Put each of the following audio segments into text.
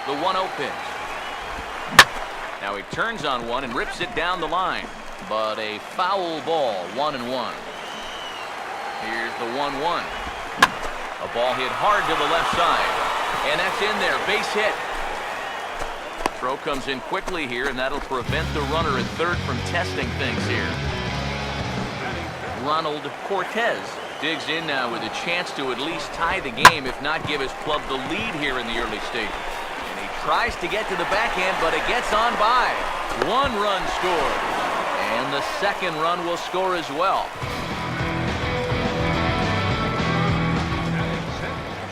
The 1-0 pitch. Now he turns on one and rips it down the line. But a foul ball, 1-1. Here's the 1-1. A ball hit hard to the left side. And that's in there, base hit. Throw comes in quickly here, and that'll prevent the runner at third from testing things here. Ronald Cortez digs in now with a chance to at least tie the game, if not give his club the lead here in the early stages. And he tries to get to the backhand, but it gets on by. 1 run scores. And the second run will score as well.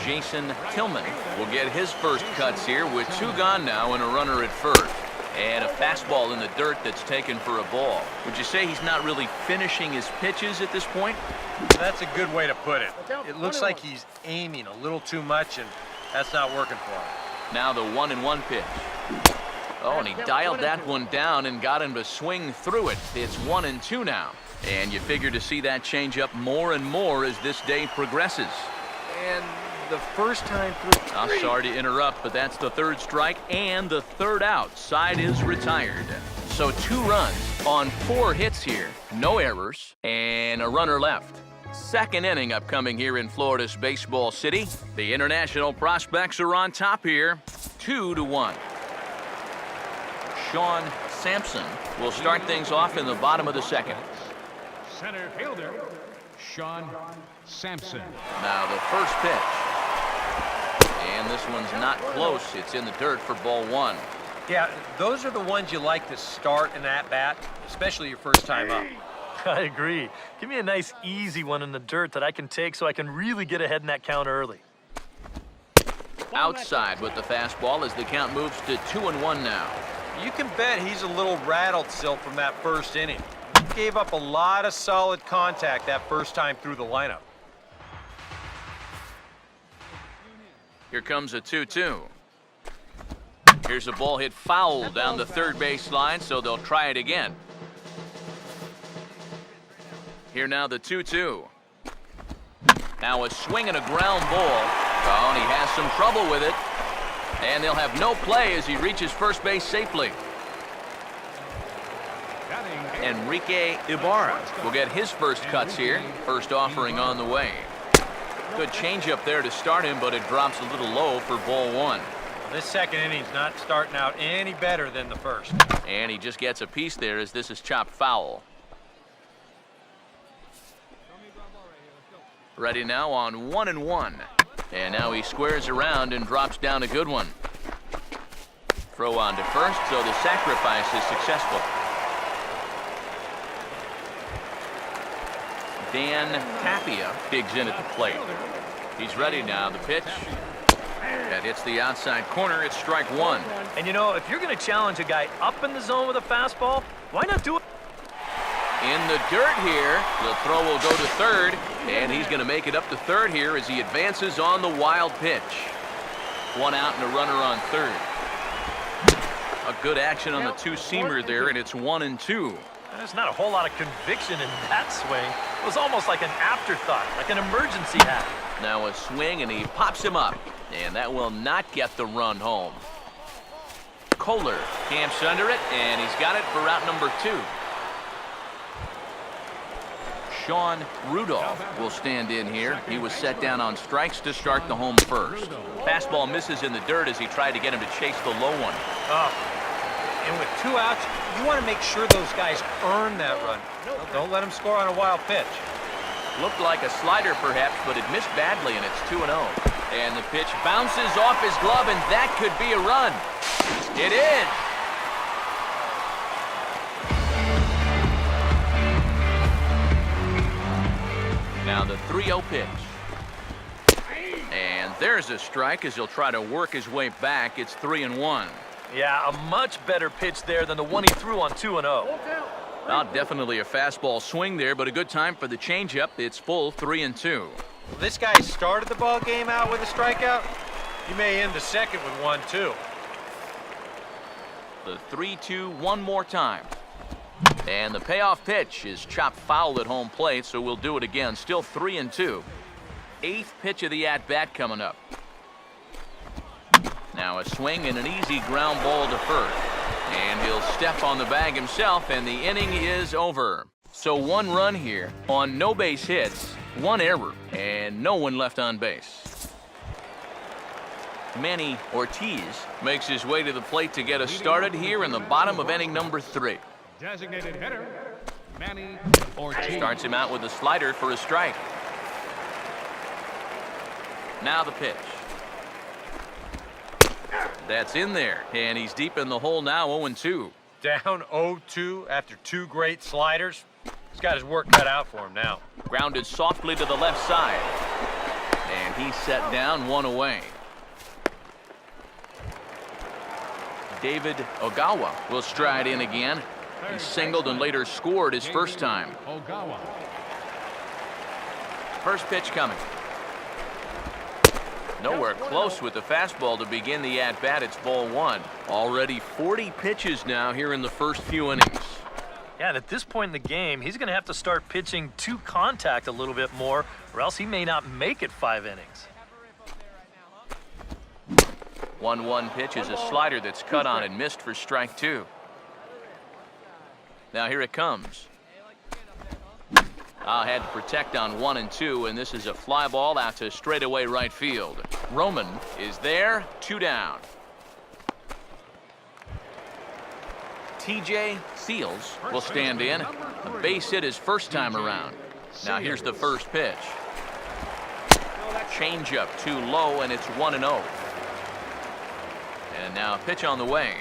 Jason Tillman will get his first cuts here with 2 gone now and a runner at first. And a fastball in the dirt that's taken for a ball. Would you say he's not really finishing his pitches at this point? That's a good way to put it. It looks like he's aiming a little too much, and that's not working for him. Now the 1-1 pitch. Oh, and he dialed that one down and got him to swing through it. It's 1-2 now. And you figure to see that change up more and more as this day progresses. And the first time through. I'm sorry to interrupt, but that's the 3rd strike and the 3rd out. Side is retired. So 2 runs on 4 hits here. No errors and a runner left. Second inning upcoming here in Florida's Baseball City. The international prospects are on top here, 2-1. Sean Sampson will start things off in the bottom of the second. Center fielder, Sean Sampson. Now the first pitch. And this one's not close. It's in the dirt for ball 1. Yeah, those are the ones you like to start an at-bat, especially your first time up. I agree. Give me a nice, easy one in the dirt that I can take so I can really get ahead in that count early. Outside with the fastball as the count moves to 2-1 now. You can bet he's a little rattled still from that first inning. He gave up a lot of solid contact that first time through the lineup. Here comes a 2-2. Here's a ball hit foul down the third base line, so they'll try it again. Here now the 2-2. Now a swing and a ground ball. Oh, and he has some trouble with it. And they'll have no play as he reaches first base safely. Enrique Ibarra will get his first cuts here. First offering on the way. Good changeup there to start him, but it drops a little low for ball 1. This second inning's not starting out any better than the first. And he just gets a piece there as this is chopped foul. Ready now on 1-1. And now he squares around and drops down a good one. Throw on to first, so the sacrifice is successful. Dan Tapia digs in at the plate. He's ready now. The pitch. That hits the outside corner. It's strike 1. And you know, if you're going to challenge a guy up in the zone with a fastball, why not do it? In the dirt here. The throw will go to third. And he's going to make it up to third here as he advances on the wild pitch. 1 out and a runner on third. A good action on the 2-seamer there, and it's 1-2. There's not a whole lot of conviction in that swing. It was almost like an afterthought, like an emergency hat. Now a swing, and he pops him up. And that will not get the run home. Kohler camps under it, and he's got it for route number 2. Sean Rudolph will stand in here. He was set down on strikes to start the home first. Fastball misses in the dirt as he tried to get him to chase the low one. And with 2 outs, you want to make sure those guys earn that run. Don't let them score on a wild pitch. Looked like a slider perhaps, but it missed badly, and it's 2-0. And the pitch bounces off his glove, and that could be a run. It is. Now the 3-0 pitch. And there's a strike as he'll try to work his way back. It's 3-1. Yeah, a much better pitch there than the one he threw on 2-0. Well, definitely a fastball swing there, but a good time for the changeup. It's full 3-2. This guy started the ball game out with a strikeout. He may end the second with 1, too. The 3-2 one more time. And the payoff pitch is chopped foul at home plate, so we'll do it again. Still 3-2. 8th pitch of the at-bat coming up. Now a swing and an easy ground ball to first. And he'll step on the bag himself, and the inning is over. So 1 run here on no base hits, 1 error, and no one left on base. Manny Ortiz makes his way to the plate to get us started here in the bottom of inning number 3. Designated hitter, Manny Ortiz. Starts him out with a slider for a strike. Now the pitch. That's in there, and he's deep in the hole now, 0-2. Down 0-2 after 2 great sliders. He's got his work cut out for him now. Grounded softly to the left side. And he's set down, 1 away. David Ogawa will stride in again. He singled and later scored his first time. Ogawa. First pitch coming. Nowhere close with the fastball to begin the at-bat. It's ball 1. Already 40 pitches now here in the first few innings. Yeah, and at this point in the game, he's going to have to start pitching to contact a little bit more, or else he may not make it 5 innings. 1-1 pitch is a slider that's cut on and missed for strike 2. Now here it comes. Had to protect on 1 and 2, and this is a fly ball out to straightaway right field. Roman is there, 2 down. TJ Seals will stand in. A base hit his first time around. Now here's the first pitch. Changeup too low, and it's 1-0. And now a pitch on the way.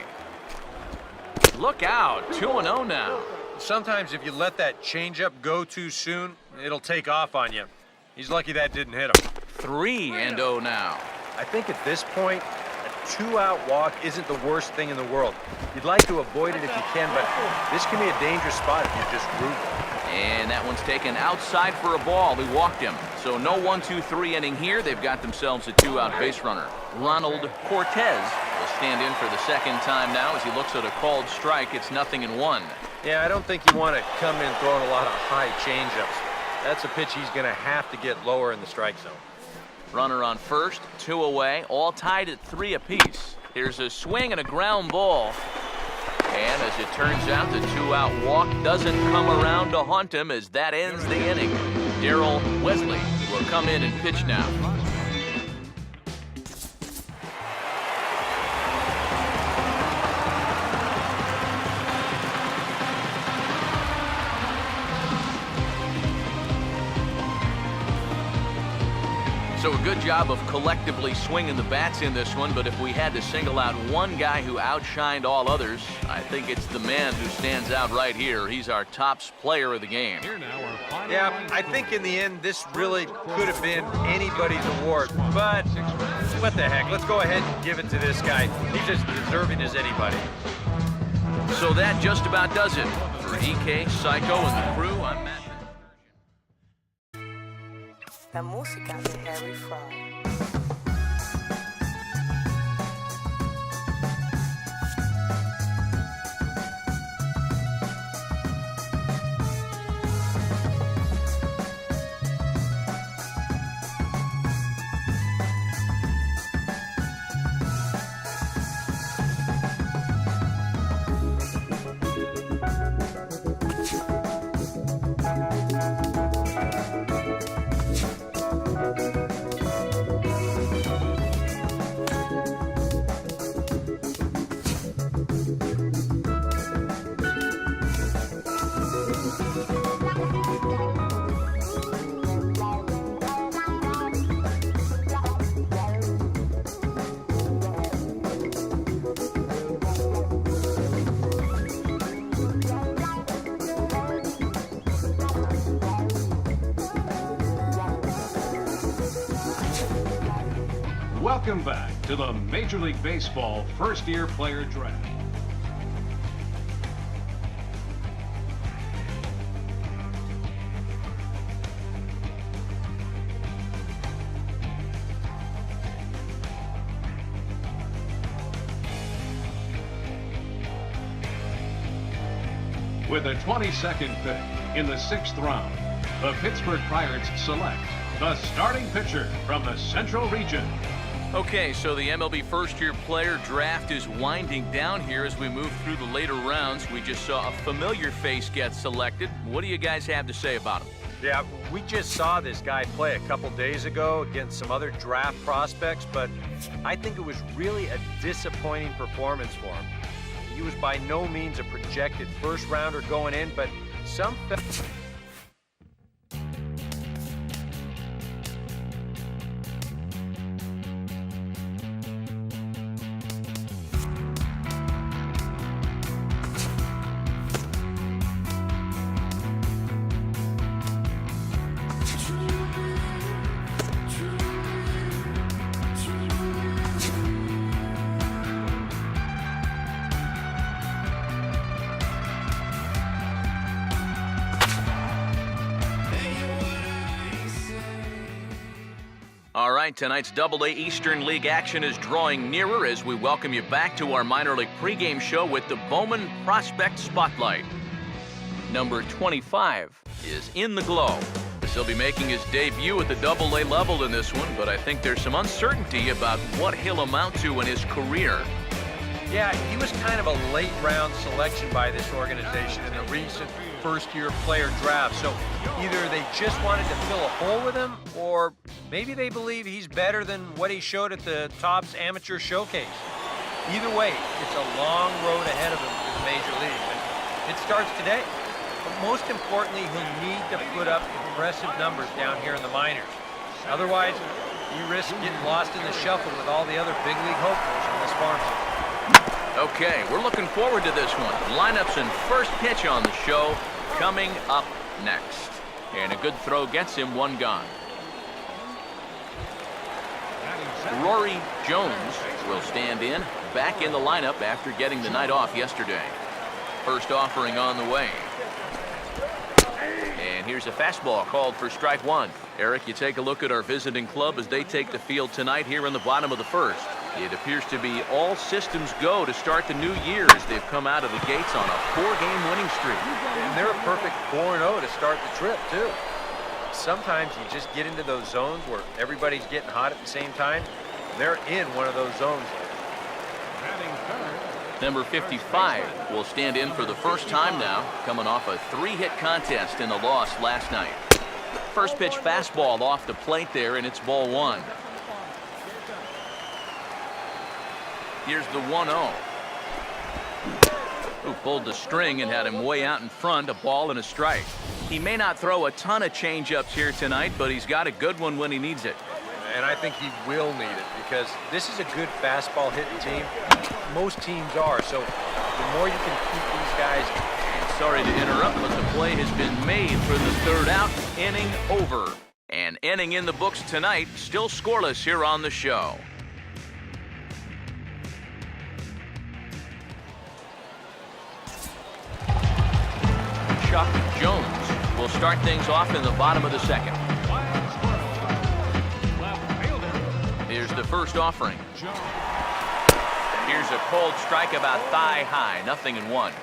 Look out, 2-0 now. Sometimes if you let that changeup go too soon, it'll take off on you. He's lucky that didn't hit him. 3-0 now. I think at this point, a 2-out walk isn't the worst thing in the world. You'd like to avoid it if you can, but this can be a dangerous spot if you're just rooting. And that one's taken outside for a ball. He walked him. So no 1-2-3 inning here. They've got themselves a 2-out base runner. Ronald Cortez will stand in for the second time now as he looks at a called strike. It's 0-1. Yeah, I don't think you want to come in throwing a lot of high changeups. That's a pitch he's going to have to get lower in the strike zone. Runner on first, 2 away, all tied at 3 apiece. Here's a swing and a ground ball. And as it turns out, the 2-out walk doesn't come around to haunt him as that ends the inning. Darrell Wesley will come in and pitch now. So a good job of collectively swinging the bats in this one, but if we had to single out one guy who outshined all others, I think it's the man who stands out right here. He's our top player of the game. Yeah, I think in the end, this really could have been anybody's award, but what the heck? Let's go ahead and give it to this guy. He's as deserving as anybody. So that just about does it. For EK, Psycho, and the crew, I'm Matt. La música de Harry Fraud. Welcome back to the Major League Baseball first-year player draft. With a 22nd pick in the 6th round, the Pittsburgh Pirates select the starting pitcher from the Central Region, Okay, so the MLB first-year player draft is winding down here as we move through the later rounds. We just saw a familiar face get selected. What do you guys have to say about him? Yeah, we just saw this guy play a couple days ago against some other draft prospects, but I think it was really a disappointing performance for him. He was by no means a projected first-rounder going in, but some... All right, tonight's AA Eastern League action is drawing nearer as we welcome you back to our minor league pregame show with the Bowman Prospect Spotlight. Number 25 is in the glow. He'll be making his debut at the AA level in this one, but I think there's some uncertainty about what he'll amount to in his career. Yeah, he was kind of a late-round selection by this organization in the recent first-year player draft. So either they just wanted to fill a hole with him, or maybe they believe he's better than what he showed at the Topps Amateur Showcase. Either way, it's a long road ahead of him to the Major League, and it starts today. But most importantly, he'll need to put up impressive numbers down here in the minors. Otherwise, you risk getting lost in the shuffle with all the other big league hopefuls on this farm. Okay, we're looking forward to this one. Lineups and first pitch on the show coming up next. And a good throw gets him one gone. Rory Jones will stand in, back in the lineup after getting the night off yesterday. First offering on the way. And here's a fastball called for strike one. Eric, you take a look at our visiting club as they take the field tonight here in the bottom of the first. It appears to be all systems go to start the new year as they've come out of the gates on a 4-game winning streak. And they're a perfect 4-0 to start the trip, too. Sometimes you just get into those zones where everybody's getting hot at the same time. They're in one of those zones. Number 55 will stand in for the first time now, coming off a 3-hit contest in the loss last night. First pitch fastball off the plate there, and it's ball one. Here's the 1-0. Who pulled the string and had him way out in front, a ball and a strike. He may not throw a ton of changeups here tonight, but he's got a good one when he needs it. And I think he will need it because this is a good fastball hitting team. Most teams are, so the more you can keep these guys. Sorry to interrupt, but the play has been made for the third out, inning over. An inning in the books tonight, still scoreless here on the show. Chuck Jones will start things off in the bottom of the second. Here's the first offering. Here's a cold strike about thigh high, 0-1.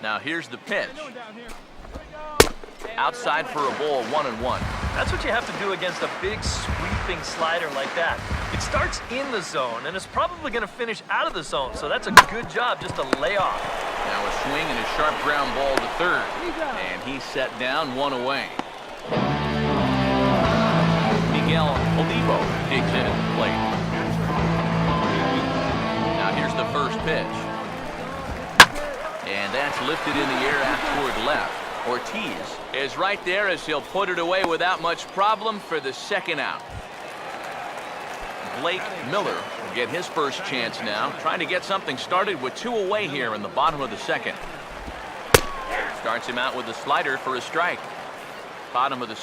Now here's the pitch. Outside for a ball, 1-1. That's what you have to do against a big sweeping slider like that. It starts in the zone, and it's probably going to finish out of the zone, so that's a good job just to lay off. Now a swing and a sharp ground ball to third. And he's set down, one away. Miguel Olivo digs in at the plate. Now here's the first pitch. And that's lifted in the air out toward left. Ortiz is right there as he'll put it away without much problem for the second out. Blake Miller will get his first chance now, trying to get something started with 2 away here in the bottom of the second. Starts him out with a slider for a strike. Bottom of the